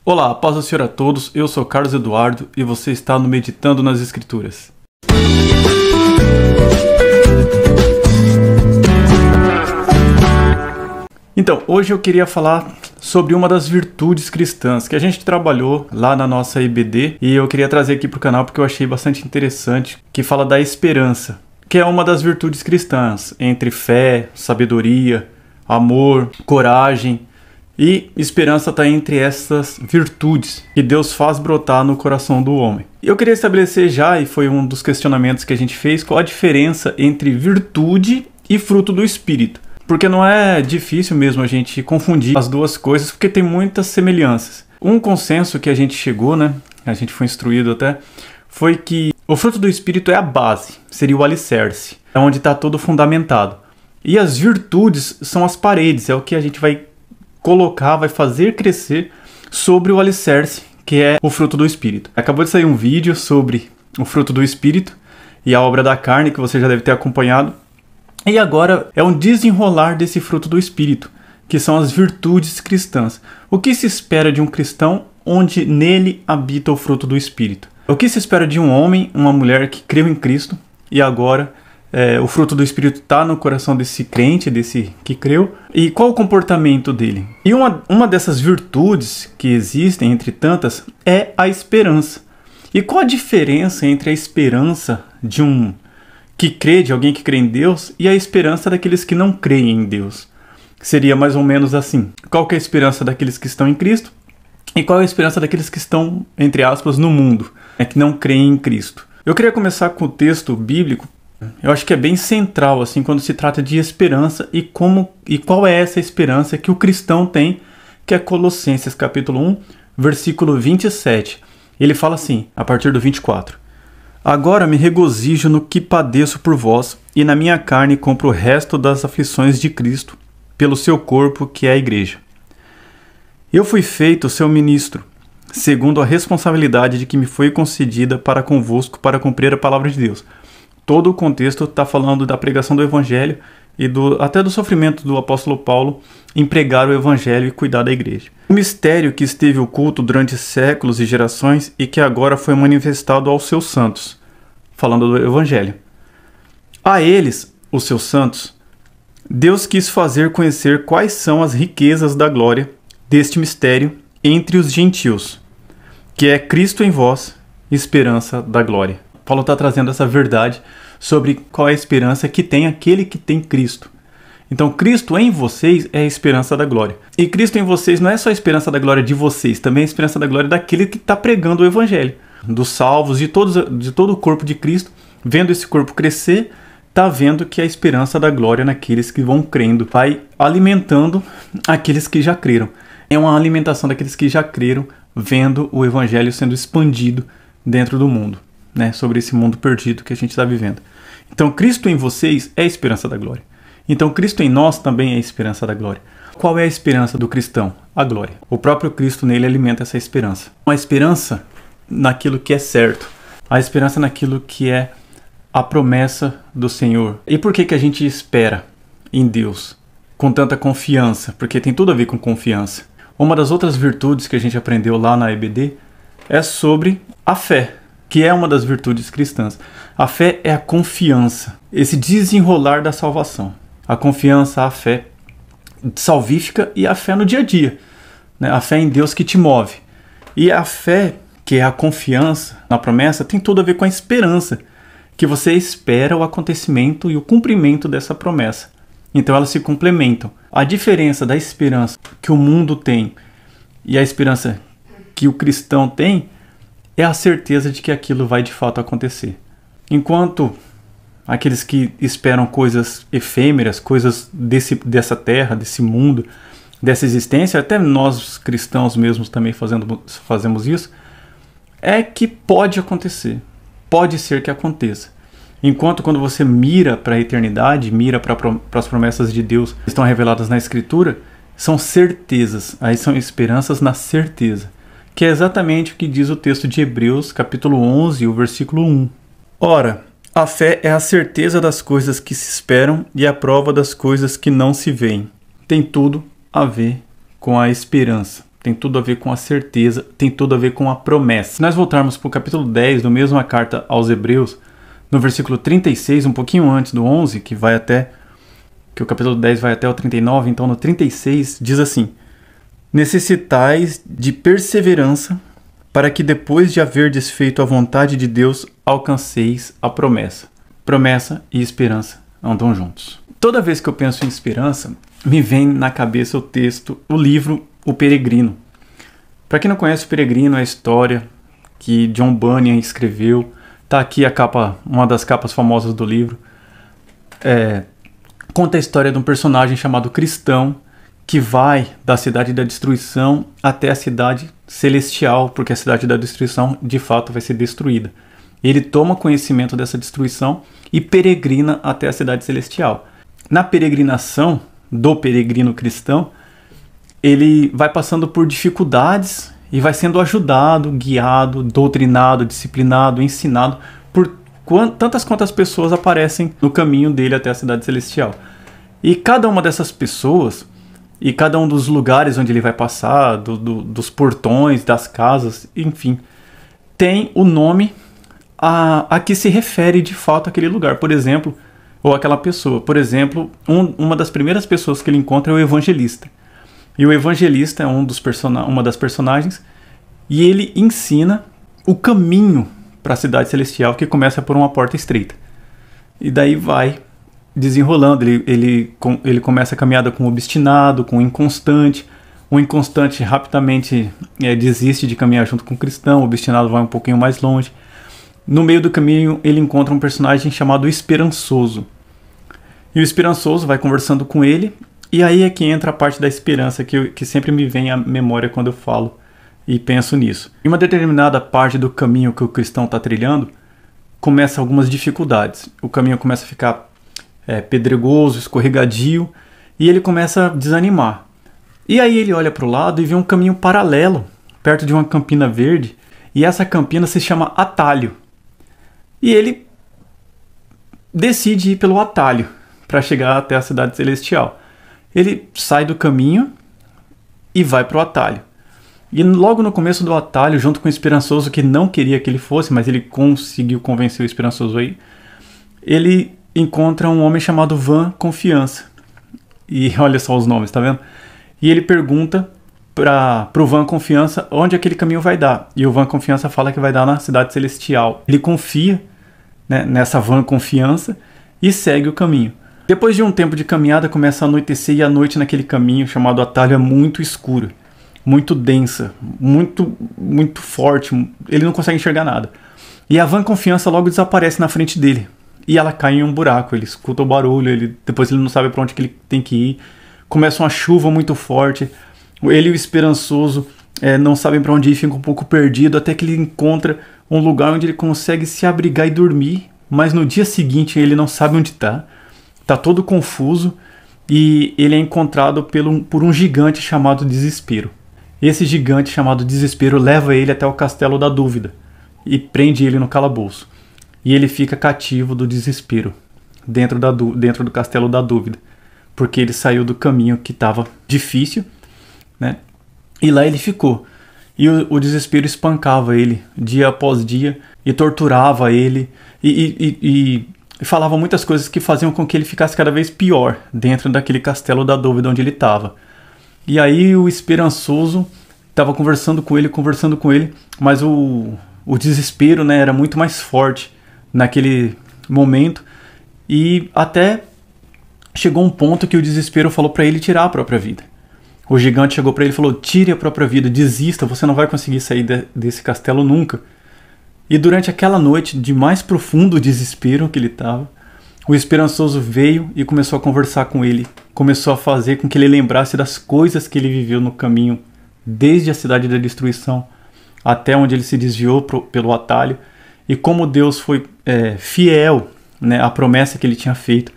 Olá, paz do Senhor a todos, eu sou Carlos Eduardo e você está no Meditando nas Escrituras. Então, hoje eu queria falar sobre uma das virtudes cristãs que a gente trabalhou lá na nossa IBD e eu queria trazer aqui para o canal porque eu achei bastante interessante, que fala da esperança, que é uma das virtudes cristãs, entre fé, sabedoria, amor, coragem. E esperança está entre essas virtudes que Deus faz brotar no coração do homem. Eu queria estabelecer já, e foi um dos questionamentos que a gente fez, qual a diferença entre virtude e fruto do Espírito. Porque não é difícil mesmo a gente confundir as duas coisas, porque tem muitas semelhanças. Um consenso que a gente chegou, a gente foi instruído até, foi que o fruto do Espírito é a base, seria o alicerce, é onde está tudo fundamentado. E as virtudes são as paredes, é o que a gente vai colocar, vai fazer crescer sobre o alicerce, que é o fruto do Espírito. Acabou de sair um vídeo sobre o fruto do Espírito e a obra da carne, que você já deve ter acompanhado. E agora é um desenrolar desse fruto do Espírito, que são as virtudes cristãs. O que se espera de um cristão onde nele habita o fruto do Espírito? O que se espera de um homem, uma mulher que creu em Cristo e agora o fruto do Espírito está no coração desse crente, desse que creu, e qual o comportamento dele? E uma dessas virtudes que existem, entre tantas, é a esperança. E qual a diferença entre a esperança de um que crê, de alguém que crê em Deus, e a esperança daqueles que não creem em Deus? Seria mais ou menos assim. Qual que é a esperança daqueles que estão em Cristo? E qual é a esperança daqueles que estão, entre aspas, no mundo, que não creem em Cristo? Eu queria começar com o texto bíblico. Eu acho que é bem central assim quando se trata de esperança e qual é essa esperança que o cristão tem, que é Colossenses capítulo 1, versículo 27. Ele fala assim, a partir do 24. Agora me regozijo no que padeço por vós, e na minha carne compro o resto das aflições de Cristo, pelo seu corpo, que é a igreja. Eu fui feito seu ministro, segundo a responsabilidade de que me foi concedida para convosco para cumprir a palavra de Deus. Todo o contexto está falando da pregação do Evangelho e até do sofrimento do apóstolo Paulo em pregar o Evangelho e cuidar da igreja. O mistério que esteve oculto durante séculos e gerações e que agora foi manifestado aos seus santos, falando do Evangelho. A eles, os seus santos, Deus quis fazer conhecer quais são as riquezas da glória deste mistério entre os gentios, que é Cristo em vós, esperança da glória. Paulo está trazendo essa verdade sobre qual é a esperança que tem aquele que tem Cristo. Então, Cristo em vocês é a esperança da glória. E Cristo em vocês não é só a esperança da glória de vocês, também é a esperança da glória daquele que está pregando o Evangelho. Dos salvos, de todo o corpo de Cristo, vendo esse corpo crescer, está vendo que a esperança da glória naqueles que vão crendo vai alimentando aqueles que já creram. É uma alimentação daqueles que já creram, vendo o Evangelho sendo expandido dentro do mundo. Sobre esse mundo perdido que a gente está vivendo. Então, Cristo em vocês é a esperança da glória. Então, Cristo em nós também é a esperança da glória. Qual é a esperança do cristão? A glória. O próprio Cristo nele alimenta essa esperança. A esperança naquilo que é certo. A esperança naquilo que é a promessa do Senhor. E por que a gente espera em Deus com tanta confiança? Porque tem tudo a ver com confiança. Uma das outras virtudes que a gente aprendeu lá na EBD é sobre a fé, que é uma das virtudes cristãs. A fé é a confiança, esse desenrolar da salvação. A confiança, a fé salvífica e a fé no dia a dia. A fé em Deus que te move. E a fé, que é a confiança na promessa, tem tudo a ver com a esperança, que você espera o acontecimento e o cumprimento dessa promessa. Então elas se complementam. A diferença da esperança que o mundo tem e a esperança que o cristão tem é a certeza de que aquilo vai de fato acontecer. Enquanto aqueles que esperam coisas efêmeras, coisas dessa terra, desse mundo, dessa existência, até nós cristãos mesmos também fazemos isso, é que pode acontecer, pode ser que aconteça. Enquanto quando você mira para a eternidade, mira para as promessas de Deus que estão reveladas na Escritura, são certezas, aí são esperanças na certeza. Que é exatamente o que diz o texto de Hebreus, capítulo 11, o versículo 1. Ora, a fé é a certeza das coisas que se esperam e a prova das coisas que não se veem. Tem tudo a ver com a esperança. tem tudo a ver com a certeza, tem tudo a ver com a promessa. Se nós voltarmos para o capítulo 10 da mesma carta aos Hebreus, no versículo 36, um pouquinho antes do 11, que o capítulo 10 vai até o 39, então no 36 diz assim: necessitais de perseverança para que depois de haverdes feito a vontade de Deus, alcanceis a promessa. Promessa e esperança andam juntos. Toda vez que eu penso em esperança, me vem na cabeça o texto, o livro O Peregrino. Para quem não conhece, O Peregrino é a história que John Bunyan escreveu. Tá aqui a capa, uma das capas famosas do livro. Conta a história de um personagem chamado Cristão, que vai da cidade da destruição até a cidade celestial, porque a cidade da destruição de fato vai ser destruída. Ele toma conhecimento dessa destruição e peregrina até a cidade celestial. Na peregrinação do peregrino cristão, ele vai passando por dificuldades e vai sendo ajudado, guiado, doutrinado, disciplinado, ensinado por tantas quantas pessoas aparecem no caminho dele até a cidade celestial. E cada uma dessas pessoas, e cada um dos lugares onde ele vai passar, dos portões, das casas, enfim, tem o nome a que se refere de fato aquele lugar, por exemplo, ou aquela pessoa. Por exemplo, uma das primeiras pessoas que ele encontra é o evangelista. E o evangelista é uma das personagens, e ele ensina o caminho para a cidade celestial, que começa por uma porta estreita. E daí vai desenrolando, ele começa a caminhada com o obstinado, com o inconstante. O inconstante rapidamente desiste de caminhar junto com o cristão, o obstinado vai um pouquinho mais longe. No meio do caminho ele encontra um personagem chamado Esperançoso. E o Esperançoso vai conversando com ele, e aí é que entra a parte da esperança que sempre me vem à memória quando eu falo e penso nisso. Em uma determinada parte do caminho que o cristão está trilhando, começa algumas dificuldades. O caminho começa a ficar pedregoso, escorregadio, e ele começa a desanimar. E aí ele olha para o lado e vê um caminho paralelo, perto de uma campina verde, e essa campina se chama Atalho. E ele decide ir pelo atalho para chegar até a cidade celestial. Ele sai do caminho e vai para o atalho. E logo no começo do atalho, junto com o Esperançoso, que não queria que ele fosse, mas ele conseguiu convencer o Esperançoso aí, ele encontra um homem chamado Van Confiança. E olha só os nomes, tá vendo? E ele pergunta para o Van Confiança onde aquele caminho vai dar. E o Van Confiança fala que vai dar na cidade celestial. Ele confia, né, nessa Van Confiança e segue o caminho. Depois de um tempo de caminhada, começa a anoitecer, e a noite naquele caminho chamado atalho é muito escura, muito densa, muito forte. Ele não consegue enxergar nada. E a Van Confiança logo desaparece na frente dele. E ela cai em um buraco, ele escuta o barulho, depois ele não sabe para onde que ele tem que ir. Começa uma chuva muito forte. Ele e o Esperançoso não sabem para onde ir, fica um pouco perdido, até que ele encontra um lugar onde ele consegue se abrigar e dormir. Mas no dia seguinte ele não sabe onde está. Está todo confuso, e ele é encontrado por um gigante chamado Desespero. Esse gigante chamado Desespero leva ele até o Castelo da Dúvida e prende ele no calabouço. E ele fica cativo do desespero dentro do Castelo da Dúvida, porque ele saiu do caminho que estava difícil, né? E lá ele ficou. E o desespero espancava ele dia após dia e torturava ele e falava muitas coisas que faziam com que ele ficasse cada vez pior dentro daquele Castelo da Dúvida onde ele estava. E aí o Esperançoso estava conversando com ele, mas o desespero, né, era muito mais forte naquele momento, e até chegou um ponto que o desespero falou para ele tirar a própria vida. O gigante chegou para ele e falou: tire a própria vida, desista, você não vai conseguir sair desse castelo nunca. E durante aquela noite de mais profundo desespero que ele estava, o Esperançoso veio e começou a conversar com ele, começou a fazer com que ele lembrasse das coisas que ele viveu no caminho, desde a cidade da destruição até onde ele se desviou pelo atalho, e como Deus foi fiel, né, à promessa que ele tinha feito.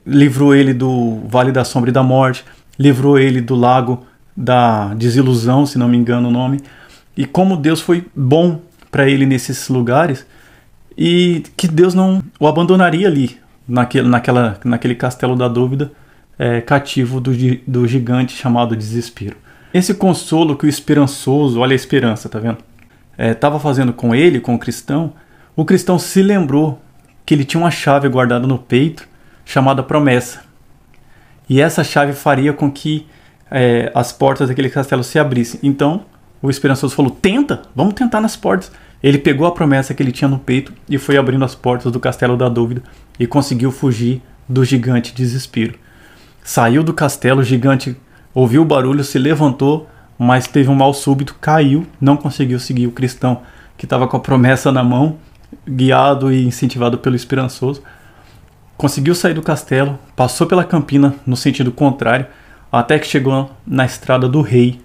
Livrou ele do Vale da Sombra e da Morte, livrou ele do Lago da Desilusão, se não me engano o nome, e como Deus foi bom para ele nesses lugares, e que Deus não o abandonaria ali, naquele Castelo da Dúvida, cativo do gigante chamado Desespero. Esse consolo que o esperançoso, olha a esperança, tá vendo? Estava fazendo com ele, com o cristão se lembrou que ele tinha uma chave guardada no peito chamada promessa. E essa chave faria com que as portas daquele castelo se abrissem. Então, o esperançoso falou, tenta, vamos tentar nas portas. Ele pegou a promessa que ele tinha no peito e foi abrindo as portas do castelo da dúvida e conseguiu fugir do gigante desespero. Saiu do castelo, o gigante ouviu o barulho, se levantou, mas teve um mal súbito, caiu, não conseguiu seguir o cristão que estava com a promessa na mão, guiado e incentivado pelo esperançoso. Conseguiu sair do castelo, passou pela campina no sentido contrário, até que chegou na estrada do rei,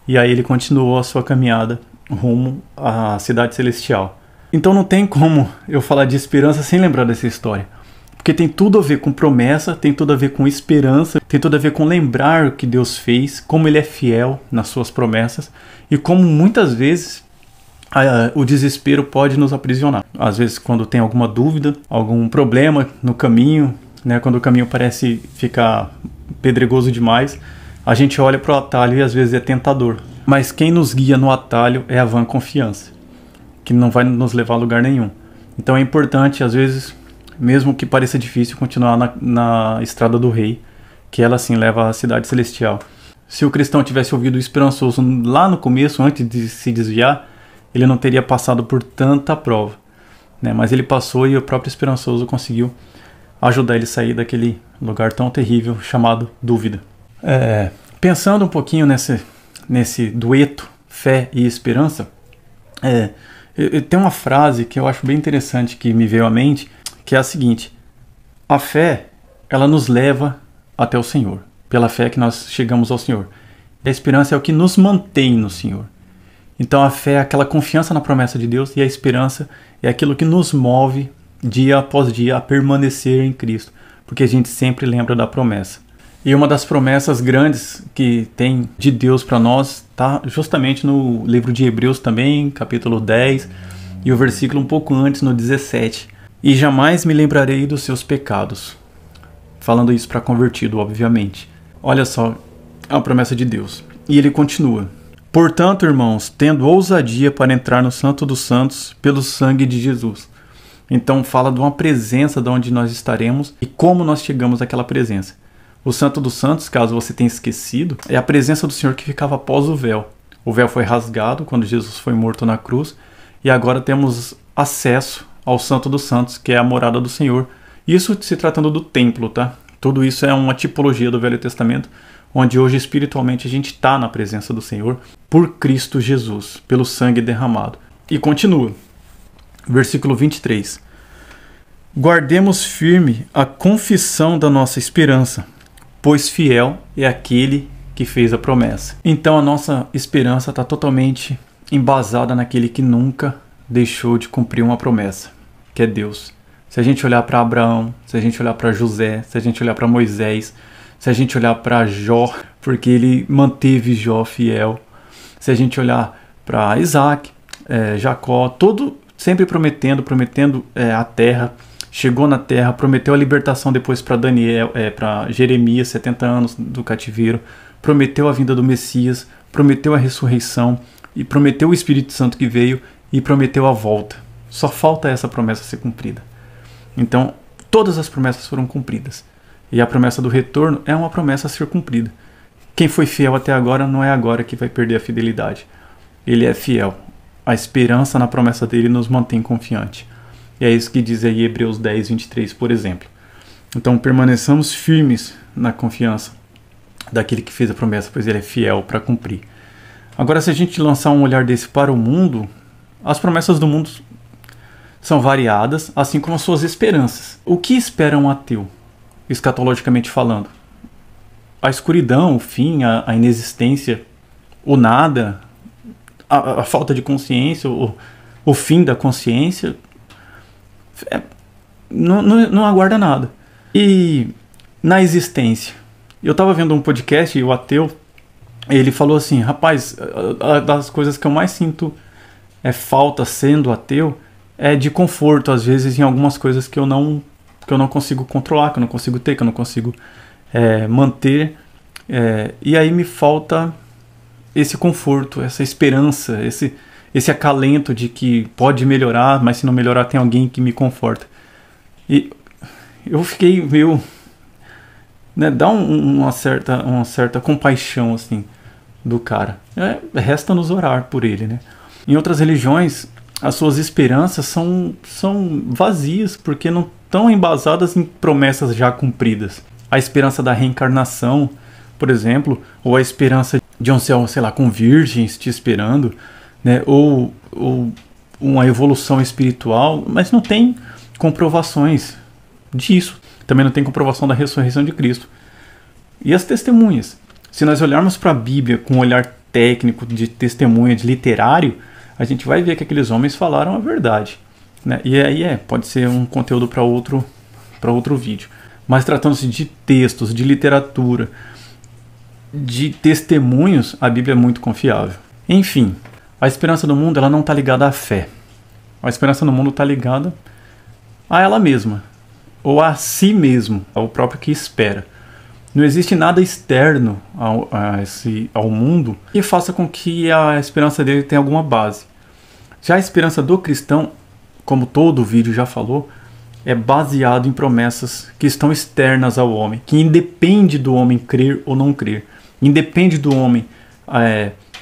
e aí ele continuou a sua caminhada rumo à cidade celestial. Então não tem como eu falar de esperança sem lembrar dessa história. Porque tem tudo a ver com promessa, tem tudo a ver com esperança, tem tudo a ver com lembrar o que Deus fez, como Ele é fiel nas suas promessas e como muitas vezes o desespero pode nos aprisionar. Às vezes quando tem alguma dúvida, algum problema no caminho, né, quando o caminho parece ficar pedregoso demais, a gente olha para o atalho e às vezes é tentador. Mas quem nos guia no atalho é a vã confiança, que não vai nos levar a lugar nenhum. Então é importante, às vezes, mesmo que pareça difícil, continuar na estrada do rei, que ela sim leva à cidade celestial. Se o cristão tivesse ouvido o esperançoso lá no começo, antes de se desviar, ele não teria passado por tanta prova, né? Mas ele passou e o próprio esperançoso conseguiu ajudar ele a sair daquele lugar tão terrível chamado dúvida. Pensando um pouquinho nesse dueto fé e esperança, tem uma frase que eu acho bem interessante que me veio à mente, que é a seguinte: a fé, ela nos leva até o Senhor, pela fé que nós chegamos ao Senhor. E a esperança é o que nos mantém no Senhor. Então a fé é aquela confiança na promessa de Deus, e a esperança é aquilo que nos move dia após dia a permanecer em Cristo, porque a gente sempre lembra da promessa. E uma das promessas grandes que tem de Deus para nós está justamente no livro de Hebreus também, capítulo 10, e o versículo um pouco antes, no 17. E jamais me lembrarei dos seus pecados. Falando isso para convertido, obviamente. Olha só a promessa de Deus. E ele continua: portanto, irmãos, tendo ousadia para entrar no Santo dos Santos pelo sangue de Jesus. Então fala de uma presença de onde nós estaremos e como nós chegamos àquela presença. O Santo dos Santos, caso você tenha esquecido, é a presença do Senhor que ficava após o véu. O véu foi rasgado quando Jesus foi morto na cruz, e agora temos acesso ao Santo dos Santos, que é a morada do Senhor. Isso se tratando do templo, tá? Tudo isso é uma tipologia do Velho Testamento, onde hoje espiritualmente a gente está na presença do Senhor por Cristo Jesus, pelo sangue derramado. E continua, versículo 23. Guardemos firme a confissão da nossa esperança, pois fiel é aquele que fez a promessa. Então a nossa esperança está totalmente embasada naquele que nunca deixou de cumprir uma promessa, que é Deus. Se a gente olhar para Abraão, se a gente olhar para José, se a gente olhar para Moisés, se a gente olhar para Jó, porque ele manteve Jó fiel, se a gente olhar para Isaac, Jacó, todo sempre prometendo a terra. Chegou na terra, prometeu a libertação depois para Daniel, para Jeremias, 70 anos do cativeiro, prometeu a vinda do Messias, prometeu a ressurreição, e prometeu o Espírito Santo que veio, e prometeu a volta. Só falta essa promessa ser cumprida. Então, todas as promessas foram cumpridas. E a promessa do retorno é uma promessa a ser cumprida. Quem foi fiel até agora não é agora que vai perder a fidelidade. Ele é fiel. A esperança na promessa dele nos mantém confiante. E é isso que diz aí Hebreus 10, 23, por exemplo. Então permaneçamos firmes na confiança daquele que fez a promessa, pois ele é fiel para cumprir. Agora, se a gente lançar um olhar desse para o mundo, as promessas do mundo são variadas, assim como as suas esperanças. O que espera um ateu, escatologicamente falando? A escuridão, o fim, a inexistência, o nada, a falta de consciência, o fim da consciência. Não aguarda nada. E na existência, eu estava vendo um podcast e o ateu, ele falou assim: rapaz, das coisas que eu mais sinto falta sendo ateu é de conforto, às vezes, em algumas coisas que eu não consigo controlar, que eu não consigo ter, que eu não consigo manter, e aí me falta esse conforto, essa esperança, esse acalento de que pode melhorar, mas se não melhorar tem alguém que me conforta. E eu fiquei meio... né, dá uma certa compaixão assim do cara. Resta-nos orar por ele, né? Em outras religiões, as suas esperanças são vazias, porque não estão embasadas em promessas já cumpridas. A esperança da reencarnação, por exemplo, ou a esperança de um céu, sei lá, com virgens te esperando, né? Ou uma evolução espiritual, mas não tem comprovações disso. Também não tem comprovação da ressurreição de Cristo. E as testemunhas? Se nós olharmos para a Bíblia com um olhar técnico, de testemunha, de literário, a gente vai ver que aqueles homens falaram a verdade, né? E aí pode ser um conteúdo para outro vídeo. Mas tratando-se de textos, de literatura, de testemunhos, a Bíblia é muito confiável. Enfim, a esperança do mundo ela não está ligada à fé. A esperança no mundo está ligada a ela mesma, ou a si mesmo, ao próprio que espera. Não existe nada externo ao mundo que faça com que a esperança dele tenha alguma base. Já a esperança do cristão, como todo o vídeo já falou, é baseado em promessas que estão externas ao homem, que independe do homem crer ou não crer, independe do homem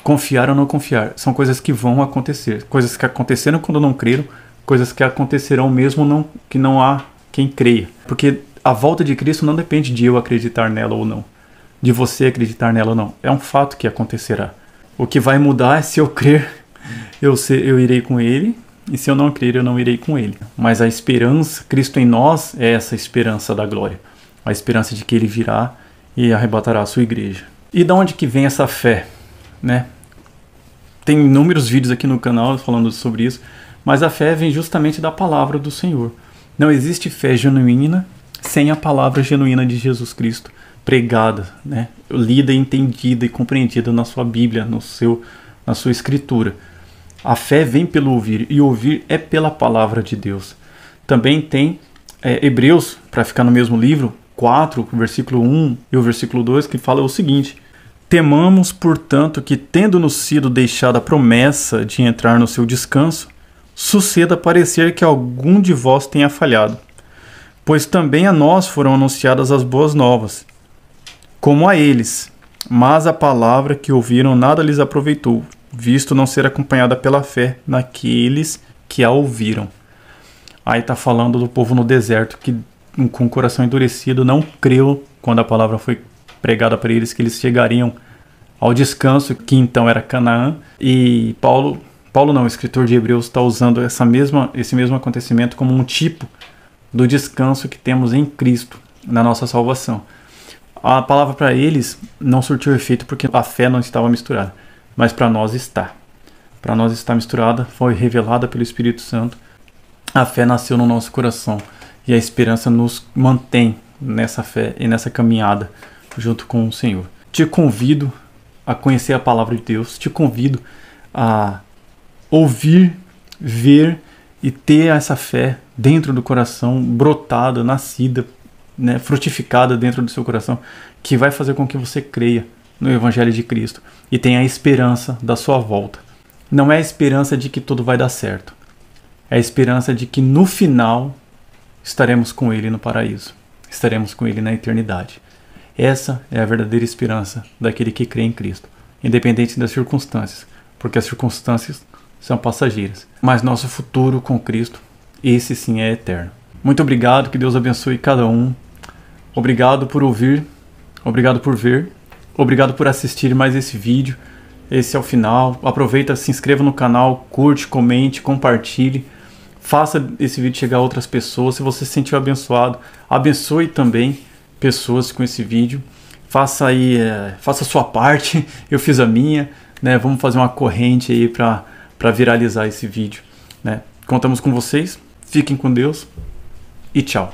confiar ou não confiar. São coisas que vão acontecer, coisas que aconteceram quando não creram, coisas que acontecerão mesmo que não há quem creia. Porque a volta de Cristo não depende de eu acreditar nela ou não, de você acreditar nela ou não. É um fato que acontecerá. O que vai mudar é se eu crer, eu irei com ele, e se eu não crer, eu não irei com ele. Mas a esperança, Cristo em nós, é essa esperança da glória. A esperança de que ele virá e arrebatará a sua igreja. E de onde que vem essa fé, né? Tem inúmeros vídeos aqui no canal falando sobre isso, mas a fé vem justamente da palavra do Senhor. Não existe fé genuína sem a palavra genuína de Jesus Cristo pregada, né? Lida, entendida e compreendida na sua Bíblia, na sua escritura. A fé vem pelo ouvir, e ouvir é pela palavra de Deus. Também tem Hebreus, para ficar no mesmo livro, 4, o versículo 1 e o versículo 2, que fala o seguinte: temamos, portanto, que tendo-nos sido deixada a promessa de entrar no seu descanso, suceda parecer que algum de vós tenha falhado. Pois também a nós foram anunciadas as boas novas, como a eles, mas a palavra que ouviram nada lhes aproveitou, visto não ser acompanhada pela fé naqueles que a ouviram. Aí está falando do povo no deserto, que com o coração endurecido não creu quando a palavra foi pregada para eles, que eles chegariam ao descanso, que então era Canaã. E Paulo não, o escritor de Hebreus, está usando esse mesmo acontecimento como um tipo do descanso que temos em Cristo, na nossa salvação. A palavra para eles não surtiu efeito porque a fé não estava misturada, mas para nós está. Para nós está misturada, foi revelada pelo Espírito Santo. A fé nasceu no nosso coração e a esperança nos mantém nessa fé e nessa caminhada junto com o Senhor. Te convido a conhecer a palavra de Deus, te convido a ouvir, ver e ter essa fé dentro do coração, brotada, nascida, né, frutificada dentro do seu coração, que vai fazer com que você creia no Evangelho de Cristo e tenha a esperança da sua volta. Não é a esperança de que tudo vai dar certo, é a esperança de que no final estaremos com Ele no paraíso, estaremos com Ele na eternidade. Essa é a verdadeira esperança daquele que crê em Cristo, independente das circunstâncias, porque as circunstâncias são passageiras, mas nosso futuro com Cristo, esse sim é eterno. Muito obrigado, que Deus abençoe cada um. Obrigado por ouvir, obrigado por ver, obrigado por assistir mais esse vídeo. Esse é o final. Aproveita, se inscreva no canal, curte, comente, compartilhe. Faça esse vídeo chegar a outras pessoas. Se você se sentiu abençoado, abençoe também pessoas com esse vídeo. Faça aí, faça a sua parte. Eu fiz a minha, né? Vamos fazer uma corrente aí para viralizar esse vídeo, né? Contamos com vocês. Fiquem com Deus e tchau.